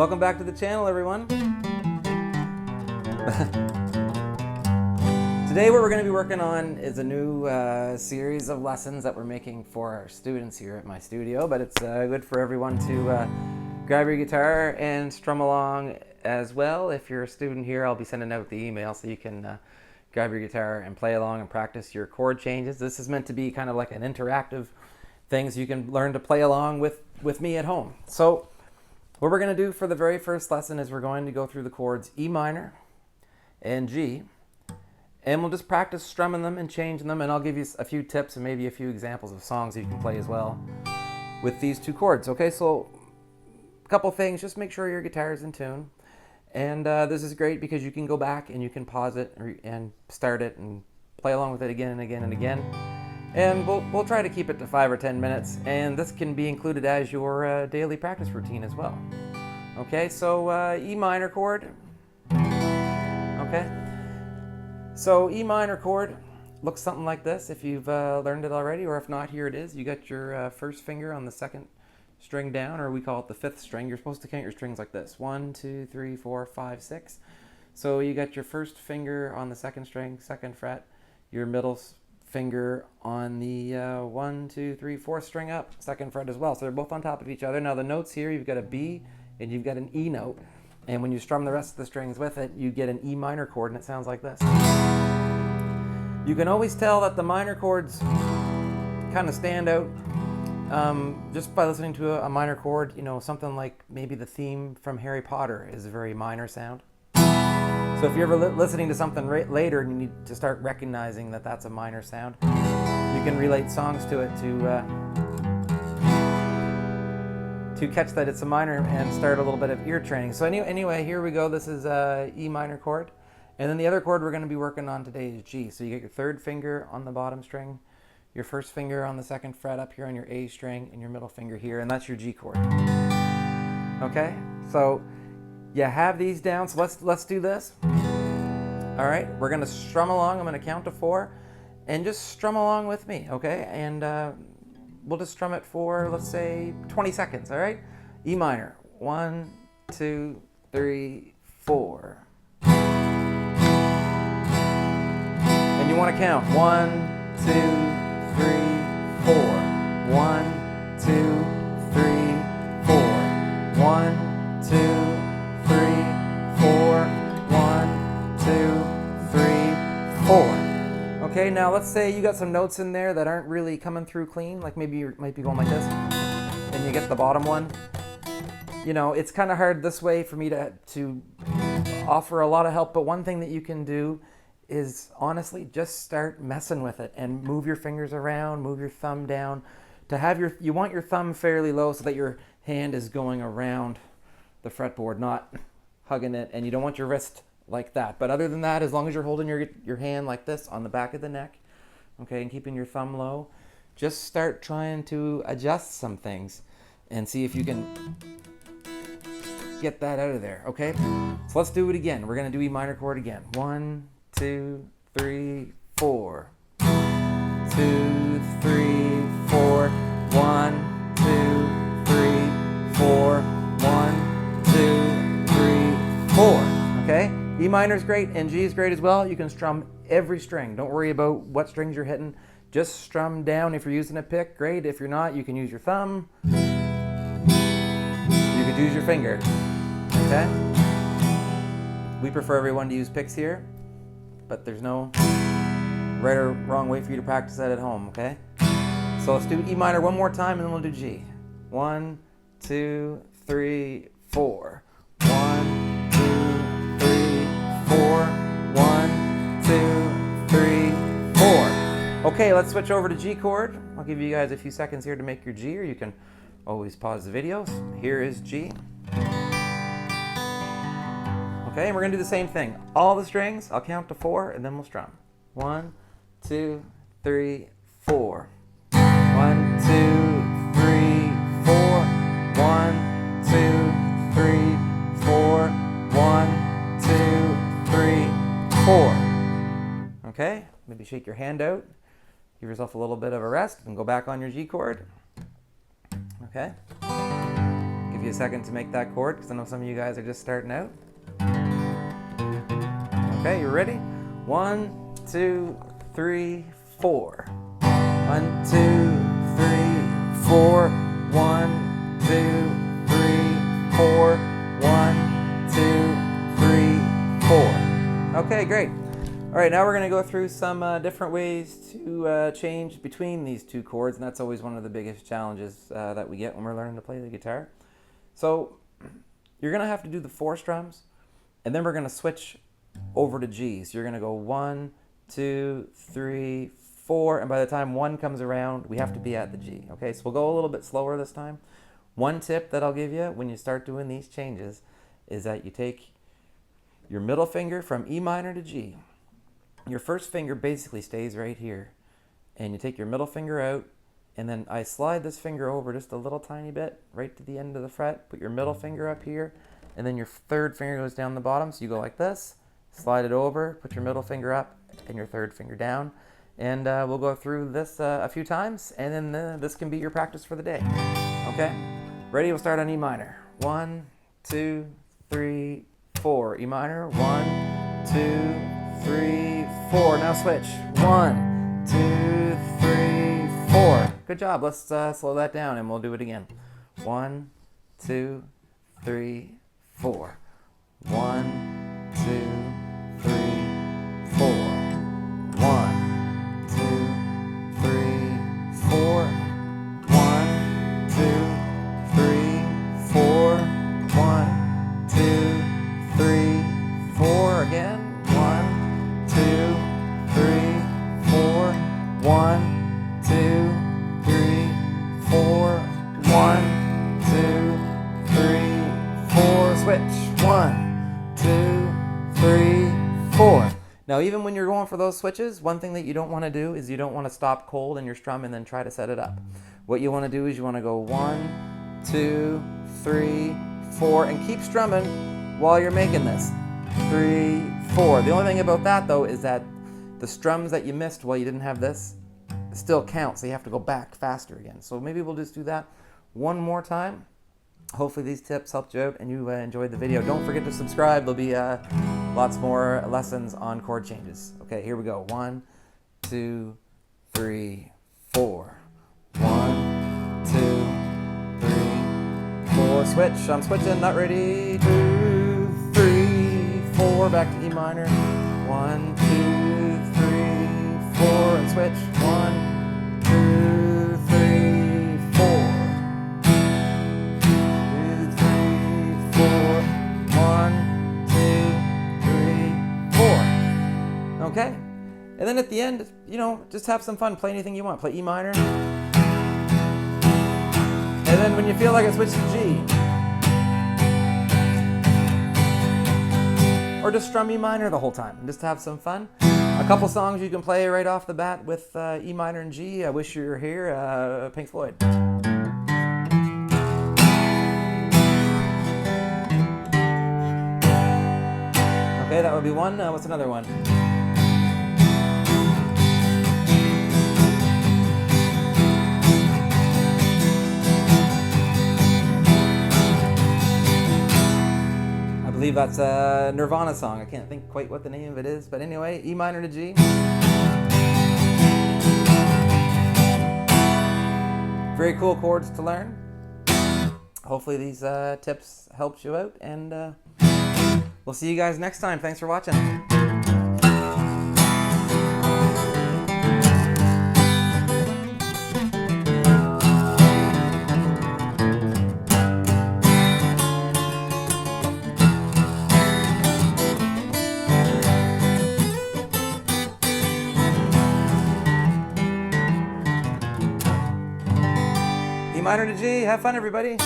Welcome back to the channel, everyone. Today what we're going to be working on is a new series of lessons that we're making for our students here at my studio, but it's good for everyone to grab your guitar and strum along as well. If you're a student here, I'll be sending out the email so you can grab your guitar and play along and practice your chord changes. This is meant to be kind of like an interactive thing so you can learn to play along with me at home. So what we're going to do for the very first lesson is we're going to go through the chords E minor and G, and we'll just practice strumming them and changing them, and I'll give you a few tips and maybe a few examples of songs that you can play as well with these two chords. Okay, so a couple things, just make sure your guitar is in tune, and this is great because you can go back and you can pause it and start it and play along with it again and again and again. And we'll try to keep it to 5 or 10 minutes, and this can be included as your daily practice routine as well. Okay, so E minor chord. Okay, so E minor chord looks something like this if you've learned it already, or if not, here it is. You got your first finger on the second string down, or we call it the fifth string. You're supposed to count your strings like this: 1, 2, 3, 4, 5, 6. So you got your first finger on the second string, second fret, your middle finger on the 1, 2, 3, 4th string up, second fret as well. So they're both on top of each other. Now the notes here, you've got a B and you've got an E note. And when you strum the rest of the strings with it, you get an E minor chord, and it sounds like this. You can always tell that the minor chords kind of stand out just by listening to a minor chord. You know, something like maybe the theme from Harry Potter is a very minor sound. So if you're ever listening to something later and you need to start recognizing that that's a minor sound, you can relate songs to it to catch that it's a minor and start a little bit of ear training. So anyway, here we go. This is E minor chord. And then the other chord we're going to be working on today is G. So you get your third finger on the bottom string, your first finger on the second fret up here on your A string, and your middle finger here, and that's your G chord. Okay, so you have these down, so let's do this. All right, we're gonna strum along. I'm gonna count to 4, and just strum along with me, okay? And we'll just strum it for, let's say, 20 seconds. All right, E minor, 1, 2, 3, 4. And you want to count 1, 2, 3, 4. 1, 2, 3, 4. 1, 2, 3, 4. 1, 2, 3, 4. Okay, now let's say you got some notes in there that aren't really coming through clean, like maybe you might be going like this, and you get the bottom one. You know, it's kind of hard this way for me to offer a lot of help, but one thing that you can do is honestly just start messing with it and move your fingers around, move your thumb down. You want your thumb fairly low so that your hand is going around the fretboard, not hugging it, and you don't want your wrist like that. But other than that, as long as you're holding your hand like this on the back of the neck, okay, and keeping your thumb low, just start trying to adjust some things and see if you can get that out of there, okay? So let's do it again. We're gonna do E minor chord again. 1, 2, 3, 4. 2, 3, 4. 1, 2, 3, 4. 1, 2, 3, 4. Okay? E minor is great and G is great as well. You can strum every string. Don't worry about what strings you're hitting. Just strum down. If you're using a pick, great. If you're not, you can use your thumb. You could use your finger. Okay? We prefer everyone to use picks here, but there's no right or wrong way for you to practice that at home, okay? So let's do E minor one more time and then we'll do G. 1, 2, 3, 4. 1, 2, 3, 4. 1, 2, 3, 4. Okay, let's switch over to G chord. I'll give you guys a few seconds here to make your G, or you can always pause the video. Here is G. Okay, and we're gonna do the same thing. All the strings, I'll count to 4 and then we'll strum. 1, 2, 3, 4. 1, 2, 3, 4. 1, 2, 3, 4. 1, 2, 3, 4. Okay, maybe shake your hand out. Give yourself a little bit of a rest and go back on your G chord. Okay. Give give you a second to make that chord because I know some of you guys are just starting out. Okay, you ready? 1, 2, 3, 4. 1, 2, 3, 4. 1, 2, 3, 4. 1, 2, 3, 4. Okay, great. All right, now we're going to go through some different ways to change between these two chords, and that's always one of the biggest challenges that we get when we're learning to play the guitar. So you're going to have to do the 4 strums, and then we're going to switch over to G. So you're going to go 1, 2, 3, 4, and by the time 1 comes around, we have to be at the G. Okay, so we'll go a little bit slower this time. One tip that I'll give you when you start doing these changes is that you take your middle finger from E minor to G. Your first finger basically stays right here, and you take your middle finger out, and then I slide this finger over just a little tiny bit right to the end of the fret, put your middle finger up here, and then your third finger goes down the bottom, so you go like this, slide it over, put your middle finger up, and your third finger down, and we'll go through this a few times, and then this can be your practice for the day. Okay? Ready? We'll start on E minor. 1, 2, 3, 4. E minor. 1, 2, 3, 4. Now switch. 1, 2, 3, 4. Good job. Let's slow that down and we'll do it again. 1, 2, 3, 4. 1, 2, 3, 4. 1, 2, 3, 4. 1, 2, 3, 4. 1, 2, 3, 4. Again. 1, 2, 3, 4. 1, 2, 3, 4. 1, 2, 3, 4. Switch. 1, 2, 3, 4. Now, even when you're going for those switches, one thing that you don't want to do is you don't want to stop cold in your strum and then try to set it up. What you want to do is you want to go 1, 2, 3, 4, and keep strumming while you're making this. 3, 4. The only thing about that, though, is that the strums that you missed while you didn't have this still count, so you have to go back faster again. So maybe we'll just do that one more time. Hopefully these tips helped you out and you enjoyed the video. Don't forget to subscribe. There'll be lots more lessons on chord changes. Okay, here we go. 1, 2, 3, 4. 1, 2, 3, 4. Switch. I'm switching. Not ready. 2, 3, 4. Back to E minor. 1, 2, 3, 4. And switch. 1, 2, 3, 4. 2, 3, 4. 1, 2, 3, 4. Okay? And then at the end, you know, just have some fun. Play anything you want. Play E minor. And then when you feel like it, switch to G. Or just strum E minor the whole time. Just have some fun. A couple songs you can play right off the bat with E minor and G. I Wish You Were Here, Pink Floyd. Okay, that would be one. What's another one? I believe that's a Nirvana song. I can't think quite what the name of it is, but anyway, E minor to G. Very cool chords to learn. Hopefully these tips helped you out, and we'll see you guys next time. Thanks for watching. E minor to G. Have fun, everybody.